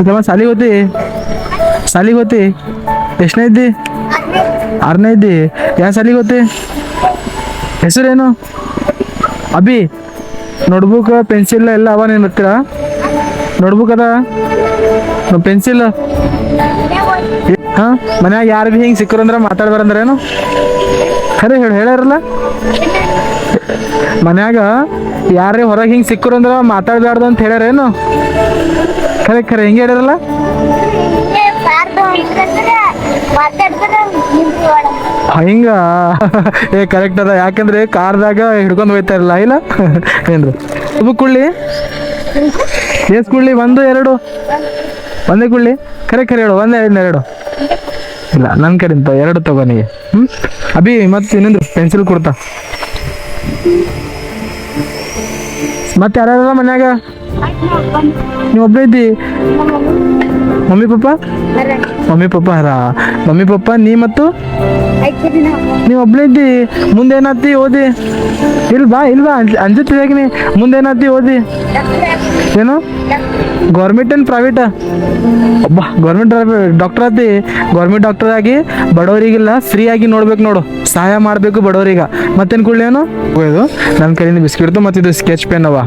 तेव्हा सालिಗೆ ಹೋತಿ ಎಷ್ಟನೇ ಇದ್ದಿ 6ನೇ ಇದ್ದಿ ಯಾವ ಸಾಲಿಗೆ ಹೋತಿ ಹೆಸರೇನು ಅಭಿ ನೋಟ್ಬುಕ್ ಪೆನ್ಸಿಲ್ ಎಲ್ಲ ಅವ ನೀನು ಬರ್ತೀರ ನೋಟ್ಬುಕ್ ಅದ ಪೆನ್ಸಿಲ್ ಹಾಂ ಮನ್ಯಾಗ ಯಾರು ಭೀ ಹಿಂಗೆ ಸಿಕ್ಕರು ಅಂದ್ರೆ ಮಾತಾಡ್ಬಾರಂದ್ರೇನು ಖರೆ ಹೇಳ್ಯಾರಲ್ಲ ಮನ್ಯಾಗ ಯಾರೇ ಹೊರಗೆ ಹಿಂಗೆ ಸಿಕ್ಕರು ಅಂದ್ರೆ ಮಾತಾಡಬಾರ್ದು ಅಂತ ಹೇಳ್ಯಾರೇನು ಖರೆ ಹಿಂಗೆ ಹೇಳ್ಯಾರಲ್ಲ ಹಿಂಗ ಕರೆಕ್ಟ್ ಅದ ಯಾಕಂದ್ರೆ ಕಾರ್ದಾಗ ಹಿಡ್ಕೊಂಡು ಹೋಯ್ತಾ ಇರಲ್ಲ ಇಲ್ಲ ಏನ್ರಿ ಒಬ್ಬ ಕುಳ್ಳಿ ಎಸ್ ಕುಳ್ಳಿ 1 2 ಒಂದೇ ಕುಳ್ಳಿ ಖರೆ ಹೇಳು 1 2 ಇಲ್ಲ ನನ್ನ ಕಡೆಂತ 2 ತಗೋನಿಗೆ ಅಭಿ ಮತ್ತೆ ಇನ್ನೊಂದು ಪೆನ್ಸಿಲ್ ಕೊಡ್ತಾ ಮತ್ತೆ ಯಾರ್ಯಾರ ಮನ್ಯಾಗ ನೀವು ಒಬ್ಬ ಇದ್ದಿ ಮಮ್ಮಿ ಪಪ್ಪ ಮಮ್ಮಿ ಪಪ್ಪ ನೀ ಮತ್ತು ನೀವು ಒಬ್ಳೆ ಇದ್ದಿ ಮುಂದೆ ಏನಾಗ್ತಿ ಓದಿ ಇಲ್ವಾ ಅಂಜುತ್ತಿದಾಗ ನೀ ಮುಂದೆ ಏನಾಗ್ತಿ ಓದಿ ಏನು ಗೌರ್ಮೆಂಟ್ ಏನು ಪ್ರೈವೇಟ್ ಒಬ್ಬ ಗೌರ್ಮೆಂಟ್ ಡಾಕ್ಟರ್ ಆತಿ ಗೌರ್ಮೆಂಟ್ ಡಾಕ್ಟರ್ ಆಗಿ ಬಡವರಿಗೆಲ್ಲ ಫ್ರೀ ಆಗಿ ನೋಡ್ಬೇಕು ನೋಡು ಸಹಾಯ ಮಾಡಬೇಕು ಬಡವರಿಗೆ ಮತ್ತೇನು ಕೊಡ್ಲಿ ಏನು ಇದು ನನ್ನ ಕೈಯಿಂದ ಬಿಸ್ಕಿಟ್ದು ಮತ್ತು ಇದು ಸ್ಕೆಚ್ ಪೆನ್ ಅವ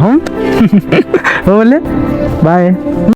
ಹೋಗಲ್ಲಿ ಬಾಯ್